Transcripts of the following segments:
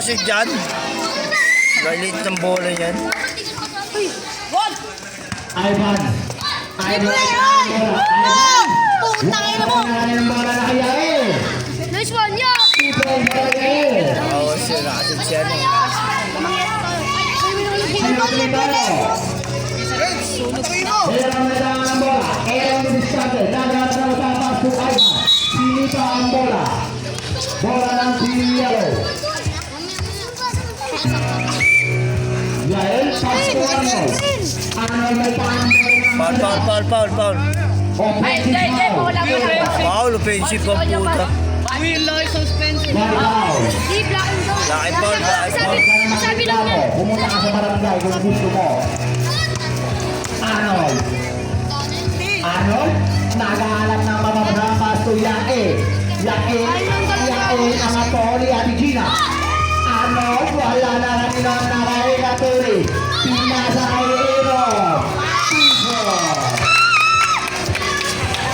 shoot dyan. Galit ng bola yan. Ivan. Putangin mo! Nice one, yeah! Oo, sila kasi siya na. Bola ng Team Yellow. Yael, pass to Arnold. Arnold may Foul. offensive foul. Foul, offensive pa puta. Deep lang daw. Laki foul. Sabi lang yan. Pumunta ka sa barangay kung gusto mo. Arnold, naghahanap ng mababang pass to Yael. Yael, ang atoli at Gina. Arnold, wala na kanina ang nakahilatuli. Pinasa kay Ero.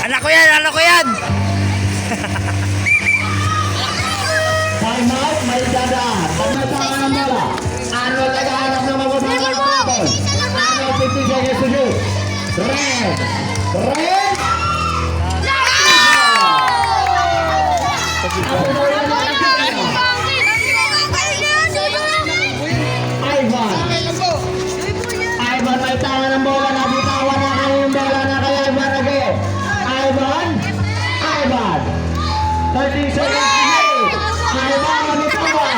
Anak ko yan! Time out, may dadaan. Pagmatangan ng bola. Arnold, naghahanap ng mababang pass. Arnold, 50 seconds to shoot. Red! Ivan may tama ng bola na bitawan na kayo yung bola na kaya Ivan again. Ivan 30 seconds to shoot. Ivan manitawan.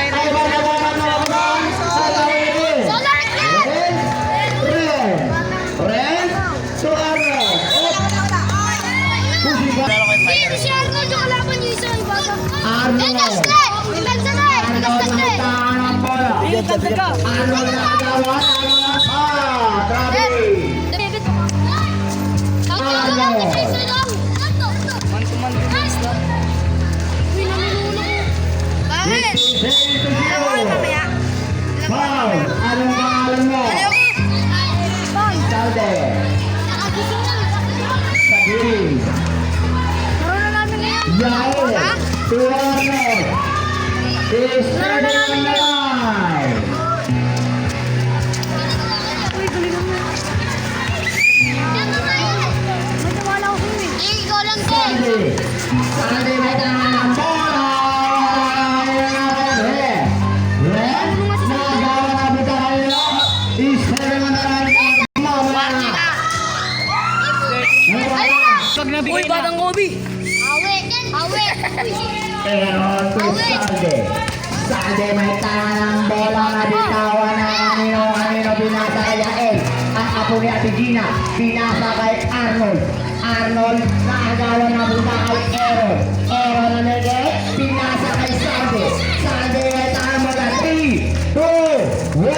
Ivan nagawa na naman sa Ren to Arnold. Pushing back. Si Arnold yung kalaban niyo isa. Arnold may tama ng bola. Arnold nakagawa grabe. Foul. Anong pangalan mo? Salde. Sabihin. Yael. To Arnold. Is starting on the line. Salde may tama ng bola. Red. Nagawa na buta kayo. Is starting on the line. Uy, batang Kobe! Awe! Pero to Salde may tama ng bola na bitawan na kanino binasa kay Yael. Ang apo ni Ate Gina, binasa kay Arnold. Arnold nakagawa na buta kay Aaron. Aaron na nege, binasa kay Salde. Salde may tama na 3, 2, 1.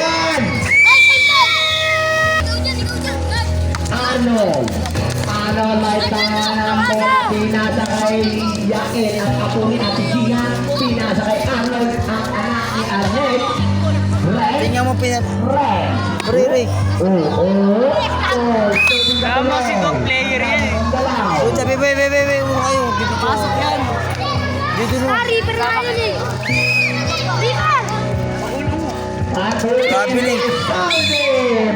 Arnold may tama ng bola, binasa kay Yael. Ang apo ni Ate Gina, binasa kay Arnold. Ang anak ni Arnold. Tingnan mo Red. Pre. Tama si top player yan eh. Uy, sabi, uno kayo. Pasok yan! Dito no. Reaper na yun eh! Reaper! Kabili.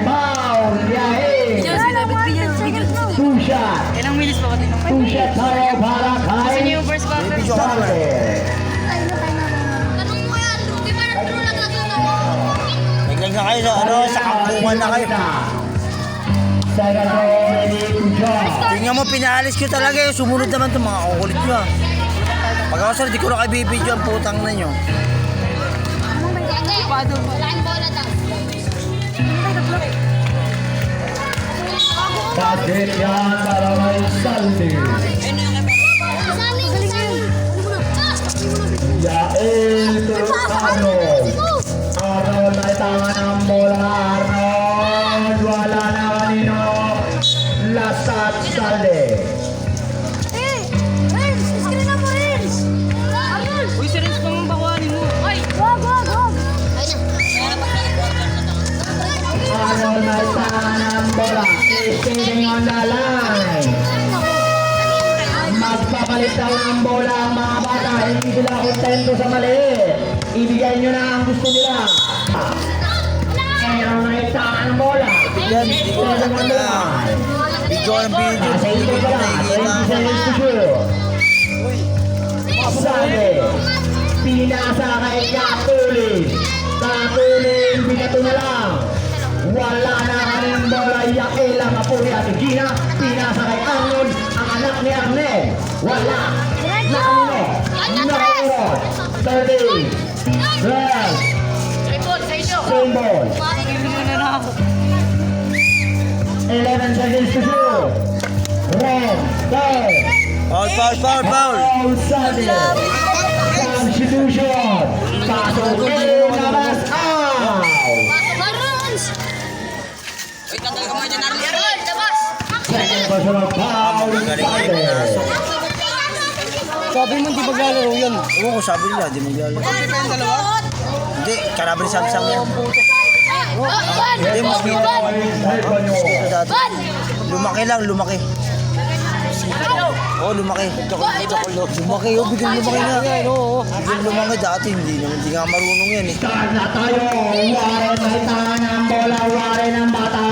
Foul. Yael. Two shot. Ilang minutes pa ba ito? Two shot tayo para kay yung first quarter? Video ka naman. Tanong mo yan! Di ba nagtulog na Naglag na kayo sa kampungan na kayo. Second row ready to jump. Tingnan mo, pinaalis ko talaga yun. Sumunod naman ito, mga kukulit nyo. Pag ako sir, di ko na kayo bibidyo ang putang na nyo. Bakit yan para may Salde? Yael to Arnold. Arnold ay tama ng bola. Arnold, wala na kanino. Lasat Salde. Uy, serious pa mong bakuhanin mo. Ay! Wag! Arnold ay tama ng bola. Standing on the line. Magpapalit bitaw ng bola ang mga bata. Hindi sila kontento sa mali. Ibigay nyo na ang gusto nila. Ngayon may tama ng bola. Yan, hindi ko alam na. Video ng video. Nasa Hindi ito ko ka na. 20 nakikita. seconds to shoot. Sabi, pinasa kay Katulin. Katulin, binato na lang. Wala na kanyang bola. Yael ang apo ni Ate Gina. Pinasa kay Arnold, ang anak ni Arnel. Wala. Nakanino. Nakanino. 30. 12. Same ball. 11 seconds to shoot. Red, third. Foul, foul, foul, foul. Outside. Substitution. Pasok in, labas, out. Second personal foul. Outside. Sabi mo, hindi maglalaro yan. Oo, ko sabi nila, hindi maglalaro. Hindi, karabali Samsung yan. Hindi, mas ito dati. Lumaki lang, lumaki. Oo, lumaki. Lumaki, oh, biglang lumaki nga. Biglang lumaki dati, hindi nga marunong yan eh. Start na tayo. Warren may tahan ng bola. Warren ng bata.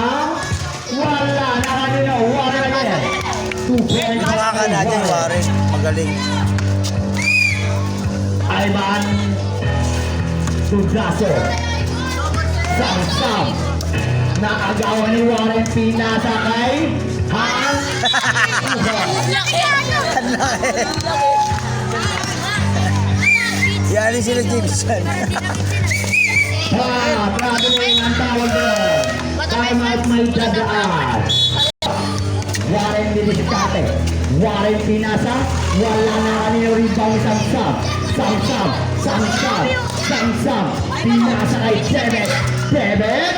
Wala na kanino. Warren na yan. Yung mga ka natin, pare, magaling. Ivan Tugaso. Sam-sam. Nakagawa ni Warren pinasa kay Hans. Yan sila Jameson. Traveling ang tawag doon. Time out may dadaan. Warren Didiscate. Warren pinasa. Wala na kanino rebound Sam-sam. Sam-sam. Sam-sam. Sam-sam. Pinasa kay Debet. Debet.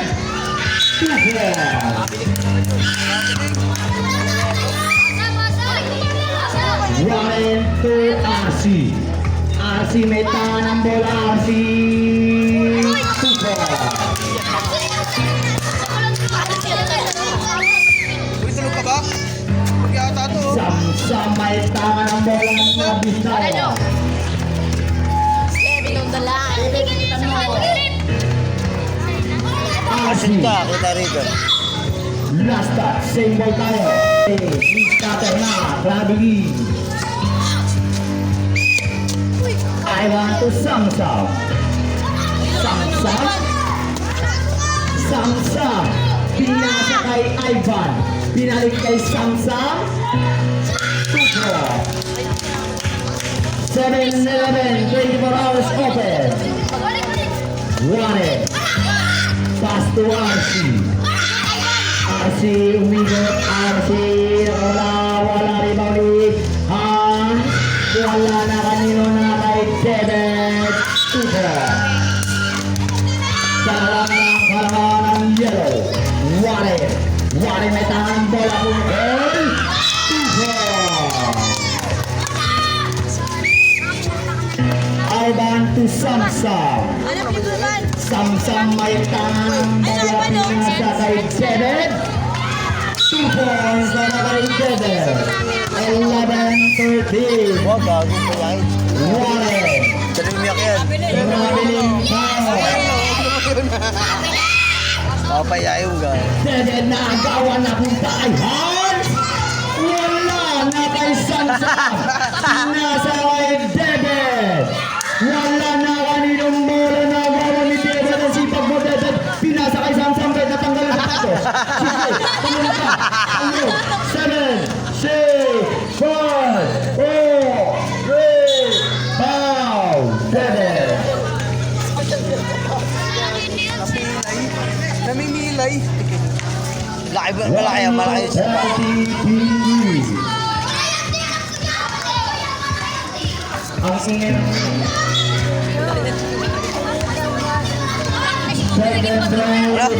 Warren to RC. RC may tahan ng bola. RC. Super. Sam-sam may tahan ng bola na Bisaya. RC. Kita, kita rito. Last touch, same ball tayo. Starter na, Gravity. Ivan to Samsam. Samsam. Samsam. Pinasa kay Ivan. Pinalik kay Samsam. 7-11, 24 hours open. Warren. Pass to RC. RC umigot, RC wala rebound ni Hans. Wala na kanino na kay Debet. Super. Kalangan ng yellow. Warren may tangan bola kung goal. Super. Ivan to Samsam. Samsam may tangan bola pinasa kay Debet. 2 points para kay Debet. 11-13. Wag, gago mo yan. Warren. Daling umiyak yan. Traveling foul. Papaya yung gano'n. Debet na agawan na punta kay Hans. Wala na kay Samsam. Nasa kay Debet. Wala na kaninong bola na agawan ni Debet. Ang sipag mo Debet. Pinasa kay Samsam kahit natanggal na tato. Sige, tumulong ka. 7, 6, 5, 4, 3, foul. Debet. Namimilay. Laki ba? Malaki yan, malaki yan siya. Ang ingin. Second round,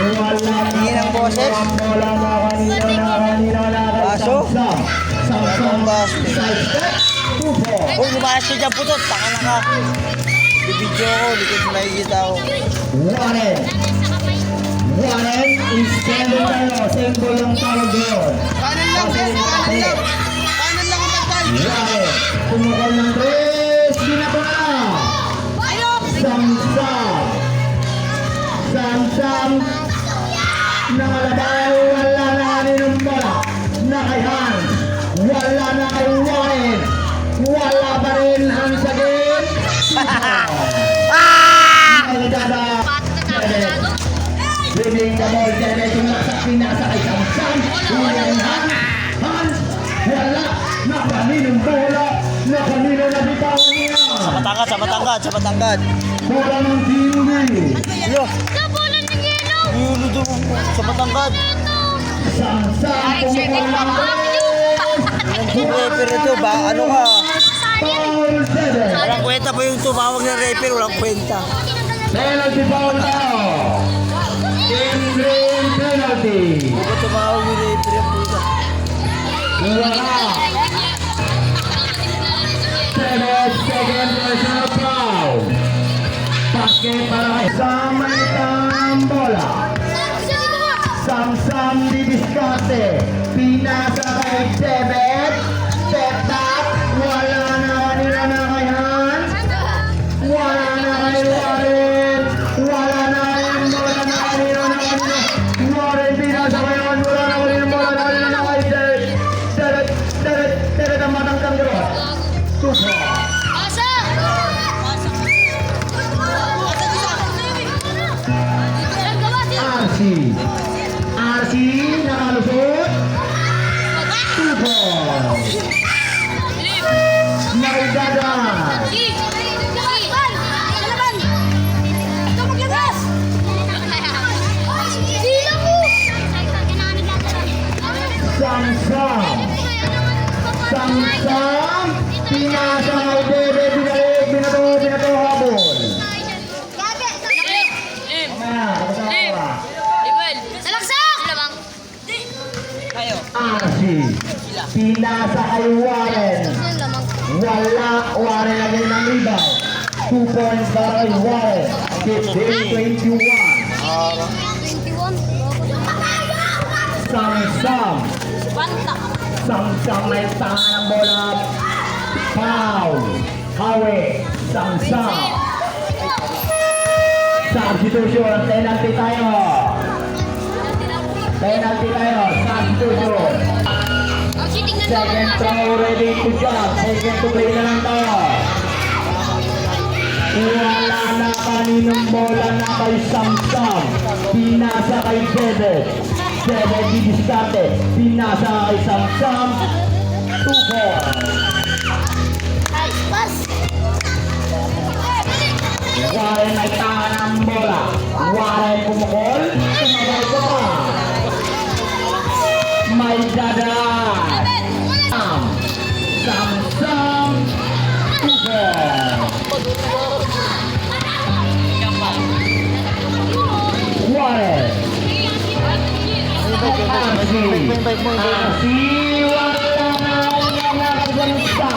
Ingin ang boses. Wala na kanina na Baso? Samsam. Baso. Side step. 2-4. Uy, lumayas ka dyan puto. Taka na ka. Bibidyo ko, likod makikita ko. Warren is standing tayo. Symbol ng tawag doon. Warren. Tumukol ng 3. Binato na. Samsam. Samsam. Nakalabaw. Wala na kaninong bola. Na kay Hans. Wala na kay Warren. Wala pa rin ang sagit. Nagdada. Winning the ball. Jere tumaksak pinasa kay Samsam. Winning Hans. Wala na kaninong bola. Na kanino na bitaw niya. Sa Batangas. Bola ng Dingi. Yo, Nabulan ng yellow! yulo doon sa Batangas. Samsam pumukol ng 3. Yung refer na to ba? Ano ka? Foul 7. Walang kwenta pa yung tumawag ng refer, walang kwenta. Penalty foul now. In green penalty. Hindi ko tumawag yung refer yung puta. Wala. 7 second personal foul. Paske para kay Samaytang bola. Samsam di diskarte. Pinasa kay David. Step back. Wala na kanila na kay Hans. Wala na kanila Warren. Wala na kanila bola na kanila na kanila. Warren pinasa kay Hans. Wala na kanila bola na kanila na kay David. David ang matangkang garo. Tupo. RC nakalusot. Tupo. Nagdadan. Samsam. Samsam. Pinasa kay David. Binato habol. Mamaya, kapatawa. RC. Pinasa kay Warren. Wala. Warren lagi ng rebound. 2 points para kay Warren. 15-21. Samsam. Samsam may tangan ng bola. Foul. Hawi. Samsam. Substitution. Penalty tayo. Substitution. Second throw ready to jump. Second to play na lang tayo. Wala na kaninong bola na kay Samsam. Pinasa kay David. David didiskarte. Pinasa kay Samsam. 2-4. Warren ay tangan ng bola. Warren pumukol. Tumabay ko pa. May dada. Samsam. 2-4. Warren. RC. Wala na mga kagansa.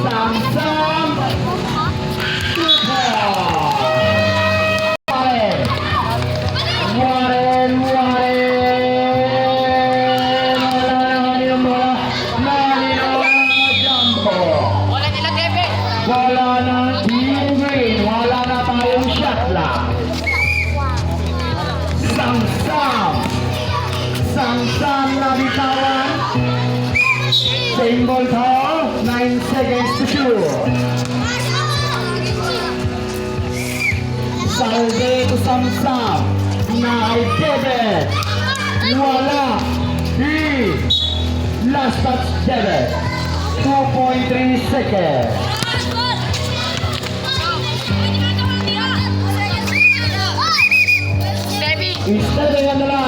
Samsam. Warren. Wala na kanina bola. Jumbo. Wala na team green. Wala na tayong shot lang. Samsam na bitawan. Same ball to. 9 seconds to shoot. Salde to Samsam. Na kay David. Wala. Last touch David. 2.3 seconds. Stepping on the line.